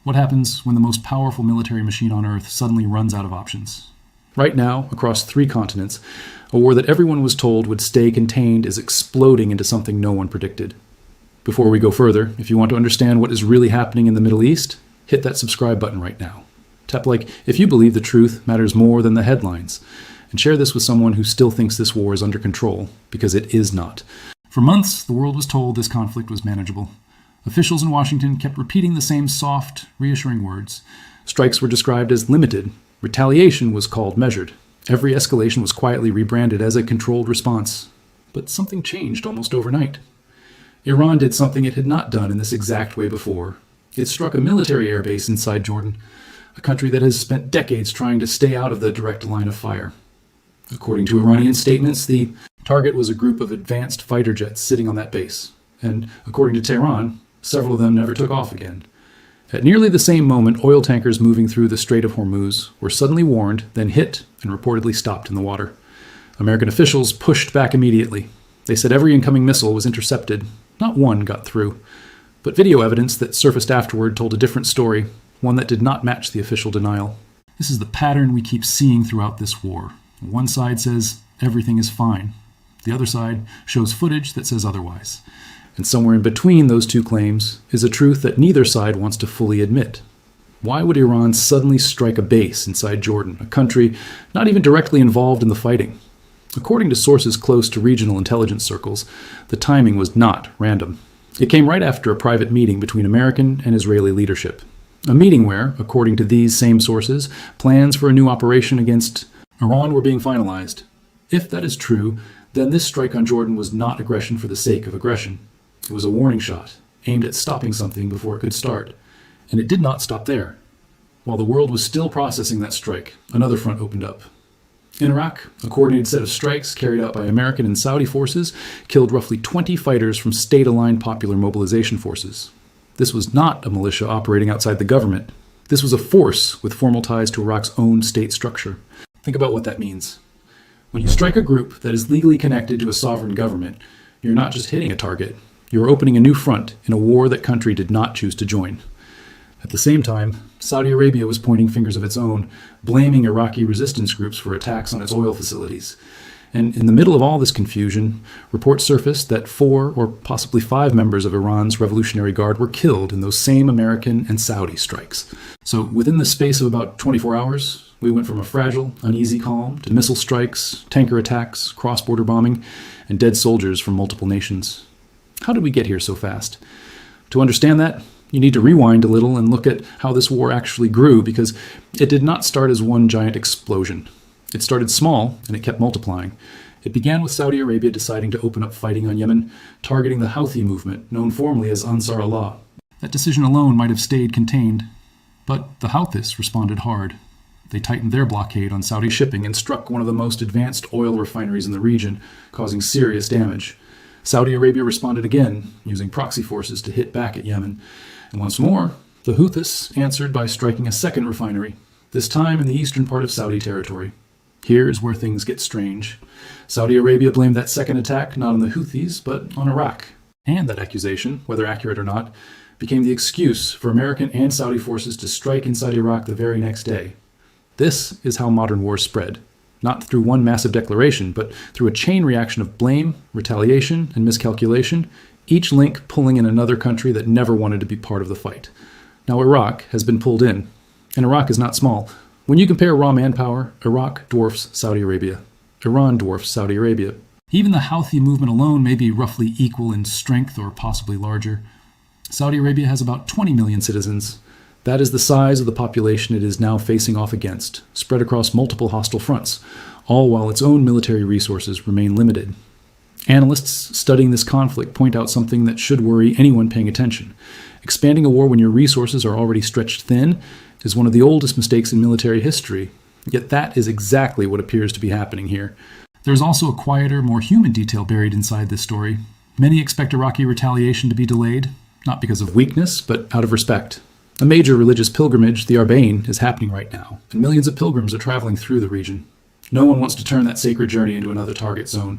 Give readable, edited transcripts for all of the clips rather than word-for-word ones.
What happens when the most powerful military machine on Earth suddenly runs out of options? Right now, across 3 continents, a war that everyone was told would stay contained is exploding into something no one predicted. Before we go further, if you want to understand what is really happening in the Middle East, hit that subscribe button right now. Tap like if you believe the truth matters more than the headlines, and share this with someone who still thinks this war is under control, because it is not. For months, the world was told this conflict was manageable. Officials in Washington kept repeating the same soft, reassuring words. Strikes were described as limited. Retaliation was called measured. Every escalation was quietly rebranded as a controlled response. But something changed almost overnight. Iran did something it had not done in this exact way before. It struck a military airbase inside Jordan, a country that has spent decades trying to stay out of the direct line of fire. According to Iranian statements, the target was a group of advanced fighter jets sitting on that base. And according to Tehran, several of them never took off again. At nearly the same moment, oil tankers moving through the Strait of Hormuz were suddenly warned, then hit, and reportedly stopped in the water. American officials pushed back immediately. They said every incoming missile was intercepted. Not one got through. But video evidence that surfaced afterward told a different story, one that did not match the official denial. This is the pattern we keep seeing throughout this war. One side says everything is fine. The other side shows footage that says otherwise. And somewhere in between those two claims is a truth that neither side wants to fully admit. Why would Iran suddenly strike a base inside Jordan, a country not even directly involved in the fighting? According to sources close to regional intelligence circles, the timing was not random. It came right after a private meeting between American and Israeli leadership. A meeting where, according to these same sources, plans for a new operation against Iran were being finalized. If that is true, then this strike on Jordan was not aggression for the sake of aggression. It was a warning shot, aimed at stopping something before it could start. And it did not stop there. While the world was still processing that strike, another front opened up. In Iraq, a coordinated set of strikes carried out by American and Saudi forces killed roughly 20 fighters from state-aligned popular mobilization forces. This was not a militia operating outside the government. This was a force with formal ties to Iraq's own state structure. Think about what that means. When you strike a group that is legally connected to a sovereign government, you're not just hitting a target. You're opening a new front in a war that country did not choose to join. At the same time, Saudi Arabia was pointing fingers of its own, blaming Iraqi resistance groups for attacks on its oil facilities. And in the middle of all this confusion, reports surfaced that 4 or possibly 5 members of Iran's Revolutionary Guard were killed in those same American and Saudi strikes. So within the space of about 24 hours, we went from a fragile, uneasy calm to missile strikes, tanker attacks, cross-border bombing, and dead soldiers from multiple nations. How did we get here so fast? To understand that, you need to rewind a little and look at how this war actually grew, because it did not start as one giant explosion. It started small, and it kept multiplying. It began with Saudi Arabia deciding to open up fighting on Yemen, targeting the Houthi movement, known formally as Ansar Allah. That decision alone might have stayed contained, but the Houthis responded hard. They tightened their blockade on Saudi shipping and struck one of the most advanced oil refineries in the region, causing serious damage. Saudi Arabia responded again, using proxy forces to hit back at Yemen. And once more, the Houthis answered by striking a second refinery, this time in the eastern part of Saudi territory. Here is where things get strange. Saudi Arabia blamed that second attack not on the Houthis, but on Iraq. And that accusation, whether accurate or not, became the excuse for American and Saudi forces to strike inside Iraq the very next day. This is how modern wars spread. Not through one massive declaration, but through a chain reaction of blame, retaliation, and miscalculation, each link pulling in another country that never wanted to be part of the fight. Now Iraq has been pulled in, and Iraq is not small. When you compare raw manpower, Iraq dwarfs Saudi Arabia. Iran dwarfs Saudi Arabia. Even the Houthi movement alone may be roughly equal in strength or possibly larger. Saudi Arabia has about 20 million citizens. That is the size of the population it is now facing off against, spread across multiple hostile fronts, all while its own military resources remain limited. Analysts studying this conflict point out something that should worry anyone paying attention. Expanding a war when your resources are already stretched thin is one of the oldest mistakes in military history, yet that is exactly what appears to be happening here. There's also a quieter, more human detail buried inside this story. Many expect Iraqi retaliation to be delayed, not because of weakness, but out of respect. A major religious pilgrimage, the Arbaeen, is happening right now, and millions of pilgrims are traveling through the region. No one wants to turn that sacred journey into another target zone.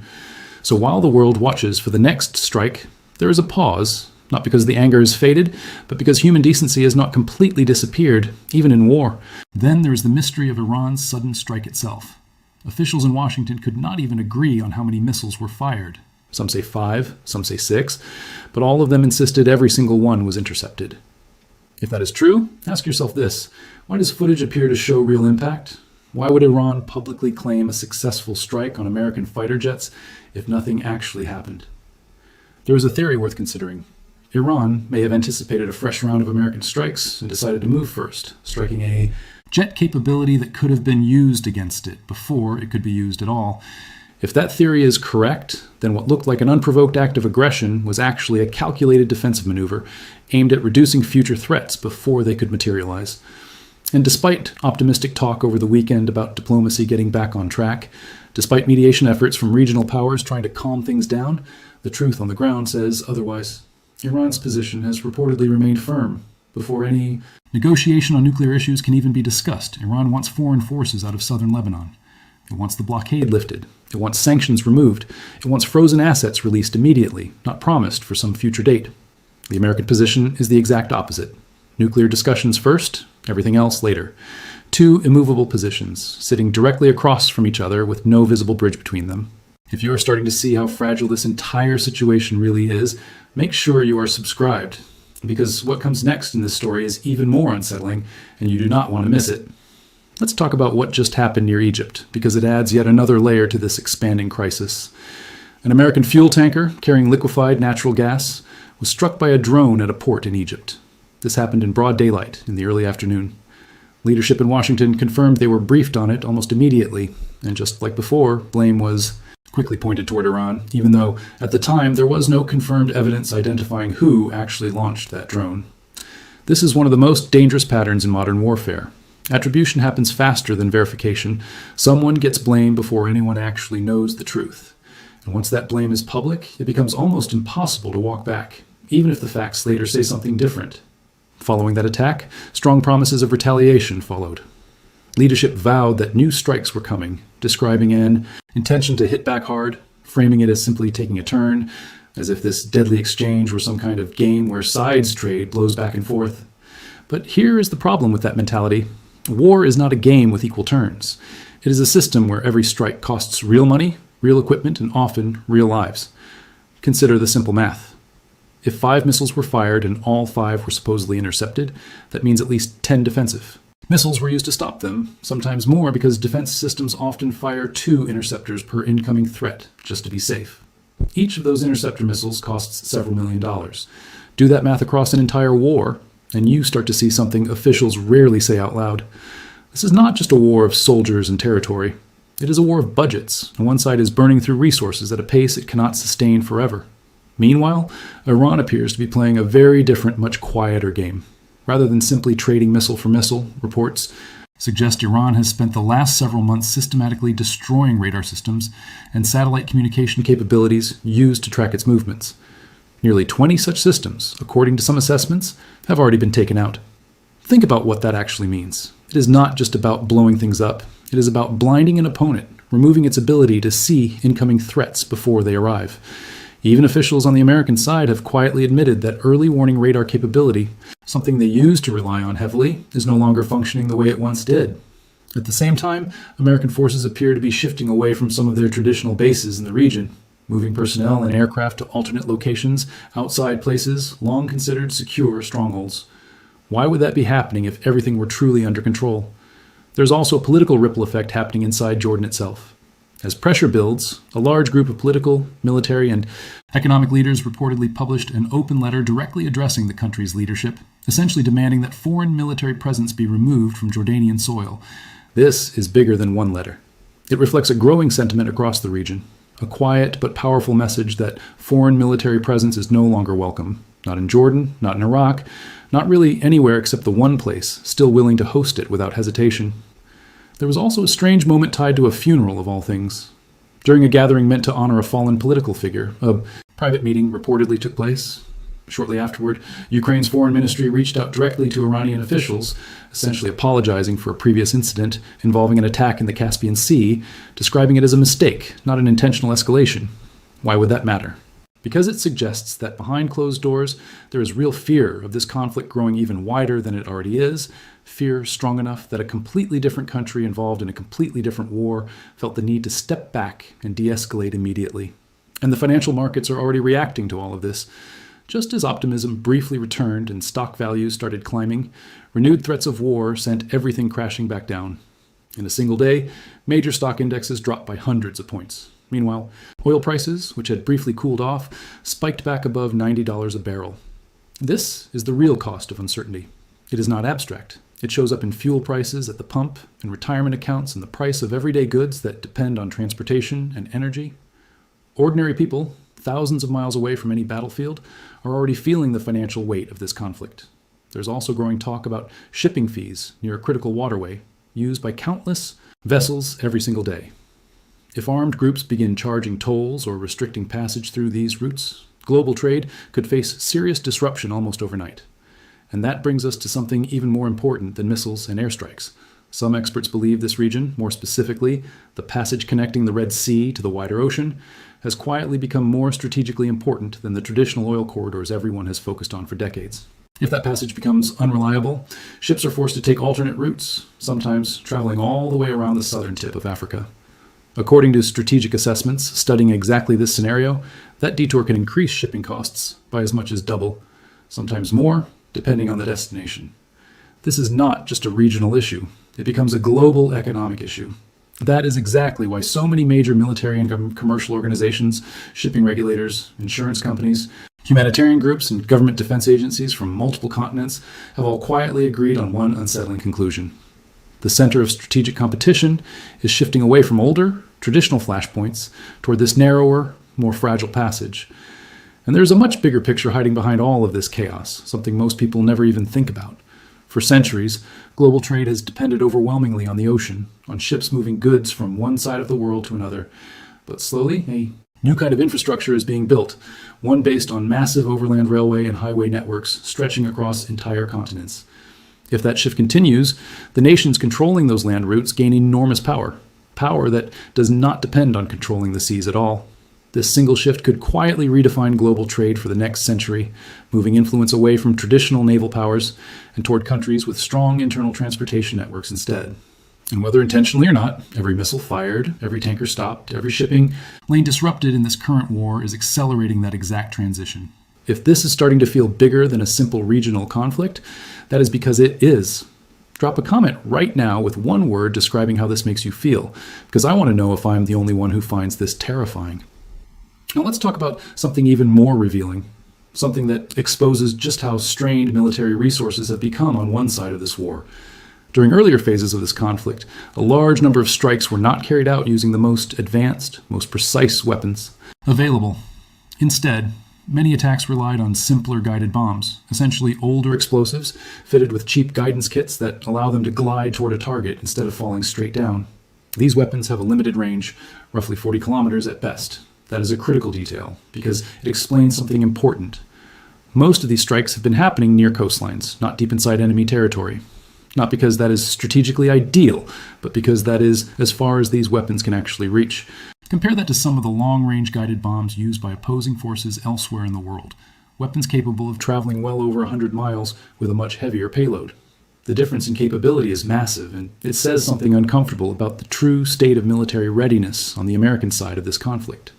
So while the world watches for the next strike, there is a pause not because the anger has faded, but because human decency has not completely disappeared, even in war. Then there is the mystery of Iran's sudden strike itself. Officials in Washington could not even agree on how many missiles were fired. Some say 5, some say 6, but all of them insisted every single one was intercepted. If that is true, ask yourself this: why does footage appear to show real impact? Why would Iran publicly claim a successful strike on American fighter jets if nothing actually happened? There is a theory worth considering. Iran may have anticipated a fresh round of American strikes and decided to move first, striking a jet capability that could have been used against it before it could be used at all. If that theory is correct, then what looked like an unprovoked act of aggression was actually a calculated defensive maneuver aimed at reducing future threats before they could materialize. And despite optimistic talk over the weekend about diplomacy getting back on track, despite mediation efforts from regional powers trying to calm things down, the truth on the ground says otherwise. Iran's position has reportedly remained firm. Before any negotiation on nuclear issues can even be discussed, Iran wants foreign forces out of southern Lebanon. It wants the blockade lifted. It wants sanctions removed. It wants frozen assets released immediately, not promised for some future date. The American position is the exact opposite. Nuclear discussions first, everything else later. Two immovable positions, sitting directly across from each other with no visible bridge between them. If you are starting to see how fragile this entire situation really is, make sure you are subscribed, because what comes next in this story is even more unsettling, and you do not want to miss it. Let's talk about what just happened near Egypt, because it adds yet another layer to this expanding crisis. An American fuel tanker carrying liquefied natural gas was struck by a drone at a port in Egypt. This happened in broad daylight in the early afternoon. Leadership in Washington confirmed they were briefed on it almost immediately, and just like before, blame was quickly pointed toward Iran, even though at the time there was no confirmed evidence identifying who actually launched that drone. This is one of the most dangerous patterns in modern warfare. Attribution happens faster than verification. Someone gets blamed before anyone actually knows the truth. And once that blame is public, it becomes almost impossible to walk back, even if the facts later say something different. Following that attack, strong promises of retaliation followed. Leadership vowed that new strikes were coming, describing an intention to hit back hard, framing it as simply taking a turn, as if this deadly exchange were some kind of game where sides trade blows back and forth. But here is the problem with that mentality. War is not a game with equal turns. It is a system where every strike costs real money, real equipment, and often real lives. Consider the simple math. If 5 missiles were fired and all 5 were supposedly intercepted, that means at least 10 defensive. Missiles were used to stop them, sometimes more because defense systems often fire 2 interceptors per incoming threat, just to be safe. Each of those interceptor missiles costs several $1,000,000. Do that math across an entire war, and you start to see something officials rarely say out loud. This is not just a war of soldiers and territory. It is a war of budgets, and one side is burning through resources at a pace it cannot sustain forever. Meanwhile, Iran appears to be playing a very different, much quieter game. Rather than simply trading missile for missile, reports suggest Iran has spent the last several months systematically destroying radar systems and satellite communication capabilities used to track its movements. Nearly 20 such systems, according to some assessments, have already been taken out. Think about what that actually means. It is not just about blowing things up. It is about blinding an opponent, removing its ability to see incoming threats before they arrive. Even officials on the American side have quietly admitted that early warning radar capability, something they used to rely on heavily, is no longer functioning the way it once did. At the same time, American forces appear to be shifting away from some of their traditional bases in the region, moving personnel and aircraft to alternate locations outside places long considered secure strongholds. Why would that be happening if everything were truly under control? There's also a political ripple effect happening inside Jordan itself. As pressure builds, a large group of political, military, and economic leaders reportedly published an open letter directly addressing the country's leadership, essentially demanding that foreign military presence be removed from Jordanian soil. This is bigger than one letter. It reflects a growing sentiment across the region, a quiet but powerful message that foreign military presence is no longer welcome. Not in Jordan, not in Iraq, not really anywhere except the one place still willing to host it without hesitation. There was also a strange moment tied to a funeral of all things. During a gathering meant to honor a fallen political figure, a private meeting reportedly took place. Shortly afterward, Ukraine's foreign ministry reached out directly to Iranian officials, essentially apologizing for a previous incident involving an attack in the Caspian Sea, describing it as a mistake, not an intentional escalation. Why would that matter? because it suggests that behind closed doors, there is real fear of this conflict growing even wider than it already is, fear strong enough that a completely different country involved in a completely different war felt the need to step back and de-escalate immediately. And the financial markets are already reacting to all of this. Just as optimism briefly returned and stock values started climbing, renewed threats of war sent everything crashing back down. In a single day, major stock indexes dropped by hundreds of points. Meanwhile, oil prices, which had briefly cooled off, spiked back above $90 a barrel. This is the real cost of uncertainty. It is not abstract. It shows up in fuel prices at the pump, in retirement accounts, and the price of everyday goods that depend on transportation and energy. Ordinary people, thousands of miles away from any battlefield, are already feeling the financial weight of this conflict. There's also growing talk about shipping fees near a critical waterway, used by countless vessels every single day. If armed groups begin charging tolls or restricting passage through these routes, global trade could face serious disruption almost overnight. And that brings us to something even more important than missiles and airstrikes. Some experts believe this region, more specifically, the passage connecting the Red Sea to the wider ocean, has quietly become more strategically important than the traditional oil corridors everyone has focused on for decades. If that passage becomes unreliable, ships are forced to take alternate routes, sometimes traveling all the way around the southern tip of Africa. According to strategic assessments studying exactly this scenario, that detour can increase shipping costs by as much as double, sometimes more, depending on the destination. This is not just a regional issue. It becomes a global economic issue. That is exactly why so many major military and commercial organizations, shipping regulators, insurance companies, humanitarian groups, and government defense agencies from multiple continents have all quietly agreed on one unsettling conclusion. The center of strategic competition is shifting away from older, traditional flashpoints toward this narrower, more fragile passage. And there's a much bigger picture hiding behind all of this chaos, something most people never even think about. For centuries, global trade has depended overwhelmingly on the ocean, on ships moving goods from one side of the world to another. But slowly, a new kind of infrastructure is being built, one based on massive overland railway and highway networks stretching across entire continents. If that shift continues, the nations controlling those land routes gain enormous power that does not depend on controlling the seas at all. This single shift could quietly redefine global trade for the next century, moving influence away from traditional naval powers and toward countries with strong internal transportation networks instead. And whether intentionally or not, every missile fired, every tanker stopped, every shipping lane disrupted in this current war is accelerating that exact transition. If this is starting to feel bigger than a simple regional conflict, that is because it is. Drop a comment right now with one word describing how this makes you feel, because I want to know if I'm the only one who finds this terrifying. Now let's talk about something even more revealing, something that exposes just how strained military resources have become on one side of this war. During earlier phases of this conflict, a large number of strikes were not carried out using the most advanced, most precise weapons available. Instead, many attacks relied on simpler guided bombs, essentially older explosives fitted with cheap guidance kits that allow them to glide toward a target instead of falling straight down. These weapons have a limited range, roughly 40 kilometers at best. That is a critical detail, because it explains something important. Most of these strikes have been happening near coastlines, not deep inside enemy territory. Not because that is strategically ideal, but because that is as far as these weapons can actually reach. Compare that to some of the long-range guided bombs used by opposing forces elsewhere in the world, weapons capable of traveling well over 100 miles with a much heavier payload. The difference in capability is massive, and it says something uncomfortable about the true state of military readiness on the American side of this conflict.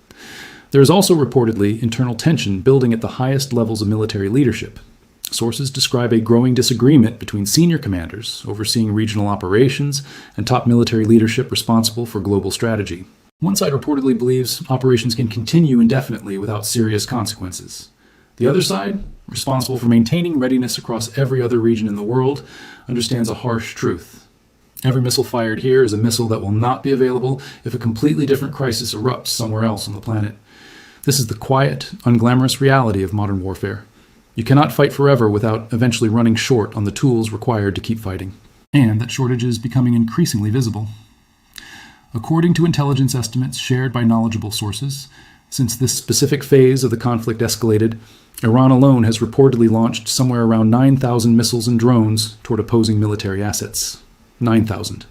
There is also reportedly internal tension building at the highest levels of military leadership. Sources describe a growing disagreement between senior commanders overseeing regional operations and top military leadership responsible for global strategy. One side reportedly believes operations can continue indefinitely without serious consequences. The other side, responsible for maintaining readiness across every other region in the world, understands a harsh truth. Every missile fired here is a missile that will not be available if a completely different crisis erupts somewhere else on the planet. This is the quiet, unglamorous reality of modern warfare. You cannot fight forever without eventually running short on the tools required to keep fighting. And that shortage is becoming increasingly visible. According to intelligence estimates shared by knowledgeable sources, since this specific phase of the conflict escalated, Iran alone has reportedly launched somewhere around 9,000 missiles and drones toward opposing military assets. 9,000.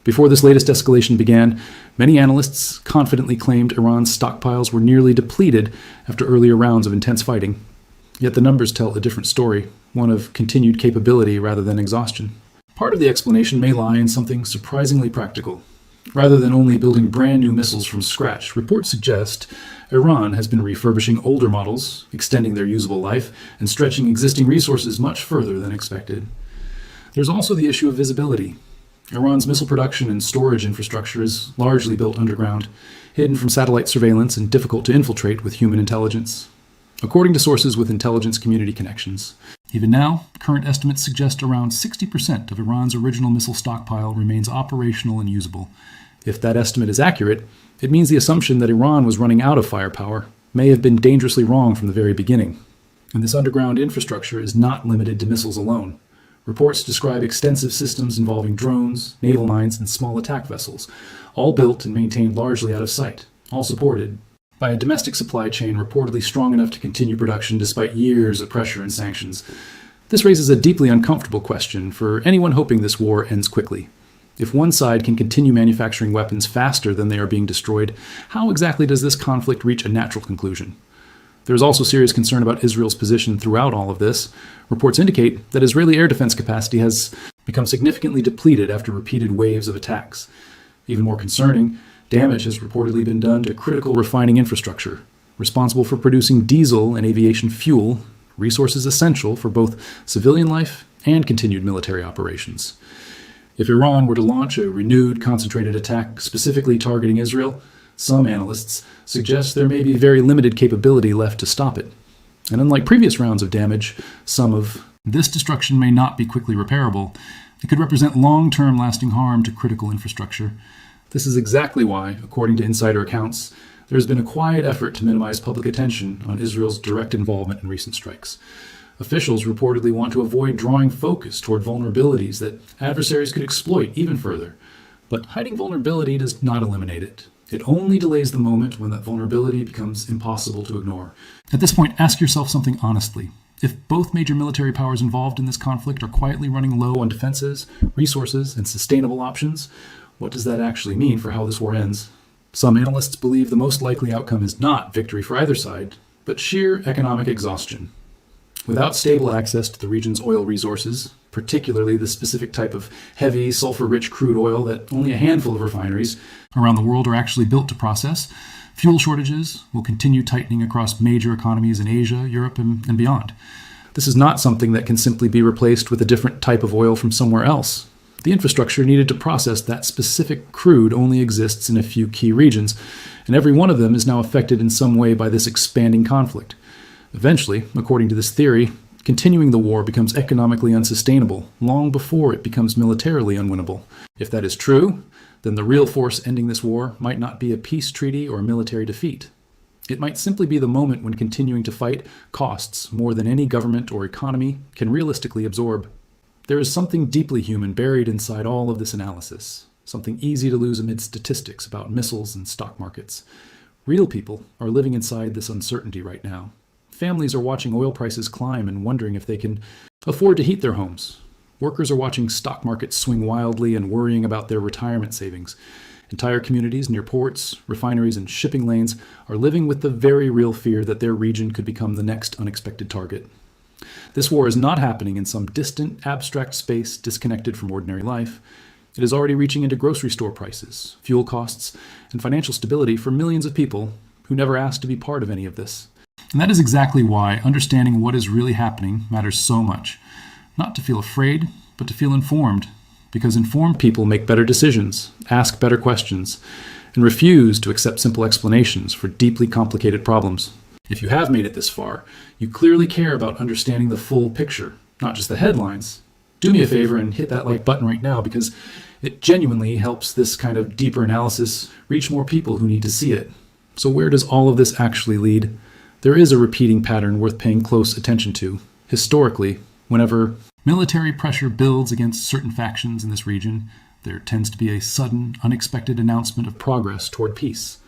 Before this latest escalation began, many analysts confidently claimed Iran's stockpiles were nearly depleted after earlier rounds of intense fighting. Yet the numbers tell a different story, one of continued capability rather than exhaustion. Part of the explanation may lie in something surprisingly practical. Rather than only building brand new missiles from scratch, reports suggest Iran has been refurbishing older models, extending their usable life, and stretching existing resources much further than expected. There's also the issue of visibility. Iran's missile production and storage infrastructure is largely built underground, hidden from satellite surveillance and difficult to infiltrate with human intelligence. According to sources with intelligence community connections, even now, current estimates suggest around 60% of Iran's original missile stockpile remains operational and usable. If that estimate is accurate, it means the assumption that Iran was running out of firepower may have been dangerously wrong from the very beginning. And this underground infrastructure is not limited to missiles alone. Reports describe extensive systems involving drones, naval mines, and small attack vessels, all built and maintained largely out of sight, all supported by a domestic supply chain reportedly strong enough to continue production despite years of pressure and sanctions. This raises a deeply uncomfortable question for anyone hoping this war ends quickly. If one side can continue manufacturing weapons faster than they are being destroyed, how exactly does this conflict reach a natural conclusion? There is also serious concern about Israel's position throughout all of this. Reports indicate that Israeli air defense capacity has become significantly depleted after repeated waves of attacks. Even more concerning, damage has reportedly been done to critical refining infrastructure, responsible for producing diesel and aviation fuel, resources essential for both civilian life and continued military operations. If Iran were to launch a renewed, concentrated attack specifically targeting Israel, some analysts suggest there may be very limited capability left to stop it. And unlike previous rounds of damage, some of this destruction may not be quickly repairable. It could represent long-term lasting harm to critical infrastructure. This is exactly why, according to insider accounts, there has been a quiet effort to minimize public attention on Israel's direct involvement in recent strikes. Officials reportedly want to avoid drawing focus toward vulnerabilities that adversaries could exploit even further. But hiding vulnerability does not eliminate it. It only delays the moment when that vulnerability becomes impossible to ignore. At this point, ask yourself something honestly. If both major military powers involved in this conflict are quietly running low on defenses, resources, and sustainable options, what does that actually mean for how this war ends? Some analysts believe the most likely outcome is not victory for either side, but sheer economic exhaustion. Without stable access to the region's oil resources, particularly the specific type of heavy, sulfur-rich crude oil that only a handful of refineries around the world are actually built to process, fuel shortages will continue tightening across major economies in Asia, Europe, and beyond. This is not something that can simply be replaced with a different type of oil from somewhere else. The infrastructure needed to process that specific crude only exists in a few key regions, and every one of them is now affected in some way by this expanding conflict. Eventually, according to this theory, continuing the war becomes economically unsustainable long before it becomes militarily unwinnable. If that is true, then the real force ending this war might not be a peace treaty or a military defeat. It might simply be the moment when continuing to fight costs more than any government or economy can realistically absorb. There is something deeply human buried inside all of this analysis, something easy to lose amid statistics about missiles and stock markets. Real people are living inside this uncertainty right now. Families are watching oil prices climb and wondering if they can afford to heat their homes. Workers are watching stock markets swing wildly and worrying about their retirement savings. Entire communities near ports, refineries, and shipping lanes are living with the very real fear that their region could become the next unexpected target. This war is not happening in some distant, abstract space disconnected from ordinary life. It is already reaching into grocery store prices, fuel costs, and financial stability for millions of people who never asked to be part of any of this. And that is exactly why understanding what is really happening matters so much. Not to feel afraid, but to feel informed. Because informed people make better decisions, ask better questions, and refuse to accept simple explanations for deeply complicated problems. If you have made it this far, you clearly care about understanding the full picture, not just the headlines. Do me a favor and hit that like button right now, because it genuinely helps this kind of deeper analysis reach more people who need to see it. So where does all of this actually lead? There is a repeating pattern worth paying close attention to. Historically, whenever military pressure builds against certain factions in this region, there tends to be a sudden, unexpected announcement of progress toward peace.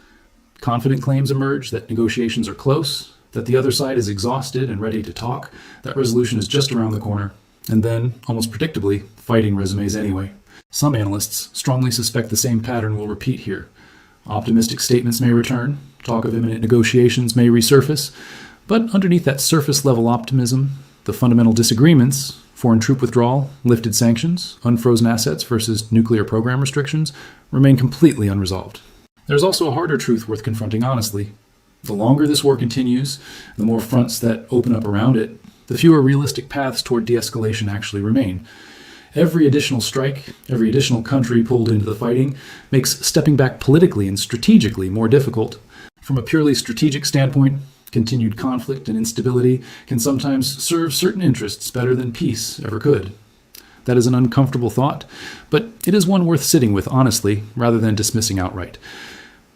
Confident claims emerge that negotiations are close, that the other side is exhausted and ready to talk, that resolution is just around the corner, and then, almost predictably, fighting resumes anyway. Some analysts strongly suspect the same pattern will repeat here. Optimistic statements may return, talk of imminent negotiations may resurface, but underneath that surface-level optimism, the fundamental disagreements, foreign troop withdrawal, lifted sanctions, unfrozen assets versus nuclear program restrictions, remain completely unresolved. There's also a harder truth worth confronting honestly. The longer this war continues, the more fronts that open up around it, the fewer realistic paths toward de-escalation actually remain. Every additional strike, every additional country pulled into the fighting, makes stepping back politically and strategically more difficult. From a purely strategic standpoint, continued conflict and instability can sometimes serve certain interests better than peace ever could. That is an uncomfortable thought, but it is one worth sitting with honestly, rather than dismissing outright.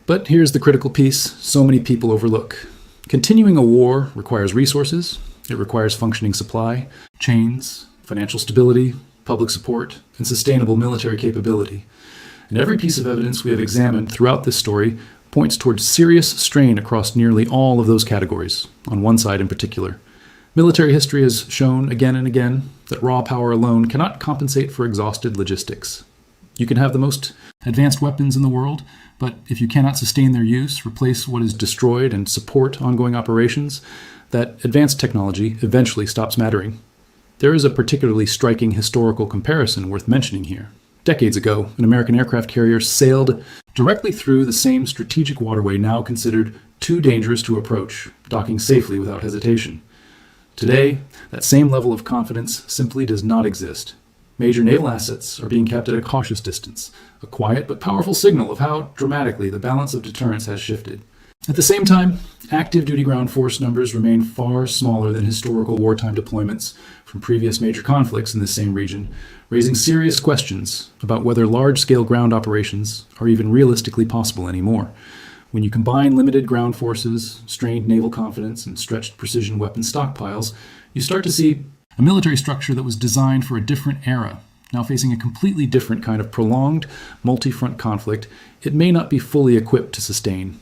But here's the critical piece so many people overlook. Continuing a war requires resources, it requires functioning supply, chains, financial stability, public support, and sustainable military capability. And every piece of evidence we have examined throughout this story points towards serious strain across nearly all of those categories, on one side in particular. Military history has shown again and again that raw power alone cannot compensate for exhausted logistics. You can have the most advanced weapons in the world, but if you cannot sustain their use, replace what is destroyed, and support ongoing operations, that advanced technology eventually stops mattering. There is a particularly striking historical comparison worth mentioning here. Decades ago, an American aircraft carrier sailed directly through the same strategic waterway now considered too dangerous to approach, docking safely without hesitation. Today, that same level of confidence simply does not exist. Major naval assets are being kept at a cautious distance, a quiet but powerful signal of how dramatically the balance of deterrence has shifted. At the same time, active duty ground force numbers remain far smaller than historical wartime deployments from previous major conflicts in the same region, raising serious questions about whether large-scale ground operations are even realistically possible anymore. When you combine limited ground forces, strained naval confidence, and stretched precision weapon stockpiles, you start to see a military structure that was designed for a different era, now facing a completely different kind of prolonged, multi-front conflict it may not be fully equipped to sustain.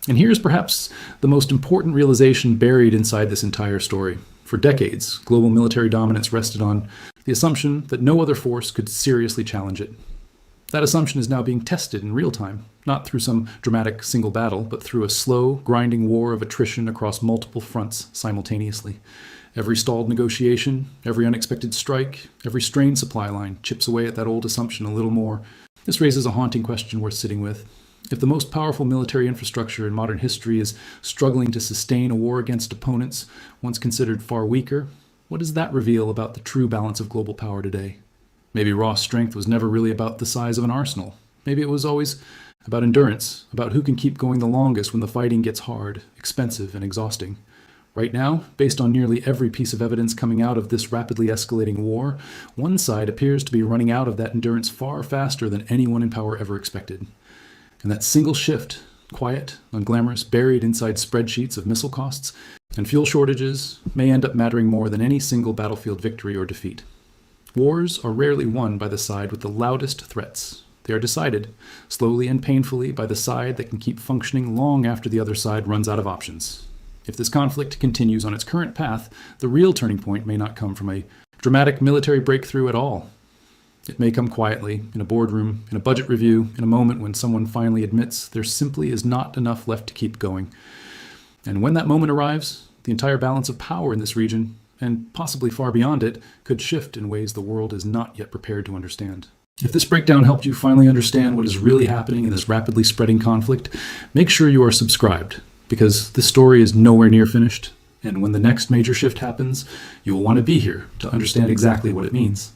And here's perhaps the most important realization buried inside this entire story. For decades, global military dominance rested on the assumption that no other force could seriously challenge it. That assumption is now being tested in real time, not through some dramatic single battle, but through a slow, grinding war of attrition across multiple fronts simultaneously. Every stalled negotiation, every unexpected strike, every strained supply line chips away at that old assumption a little more. This raises a haunting question worth sitting with. If the most powerful military infrastructure in modern history is struggling to sustain a war against opponents once considered far weaker, what does that reveal about the true balance of global power today? Maybe raw strength was never really about the size of an arsenal. Maybe it was always about endurance, about who can keep going the longest when the fighting gets hard, expensive, and exhausting. Right now, based on nearly every piece of evidence coming out of this rapidly escalating war, one side appears to be running out of that endurance far faster than anyone in power ever expected. And that single shift, quiet, unglamorous, buried inside spreadsheets of missile costs and fuel shortages, may end up mattering more than any single battlefield victory or defeat. Wars are rarely won by the side with the loudest threats. They are decided, slowly and painfully, by the side that can keep functioning long after the other side runs out of options. If this conflict continues on its current path, the real turning point may not come from a dramatic military breakthrough at all. It may come quietly, in a boardroom, in a budget review, in a moment when someone finally admits there simply is not enough left to keep going. And when that moment arrives, the entire balance of power in this region, and possibly far beyond it, could shift in ways the world is not yet prepared to understand. If this breakdown helped you finally understand what is really happening in this rapidly spreading conflict, make sure you are subscribed, because this story is nowhere near finished, and when the next major shift happens, you will want to be here to understand exactly what it means.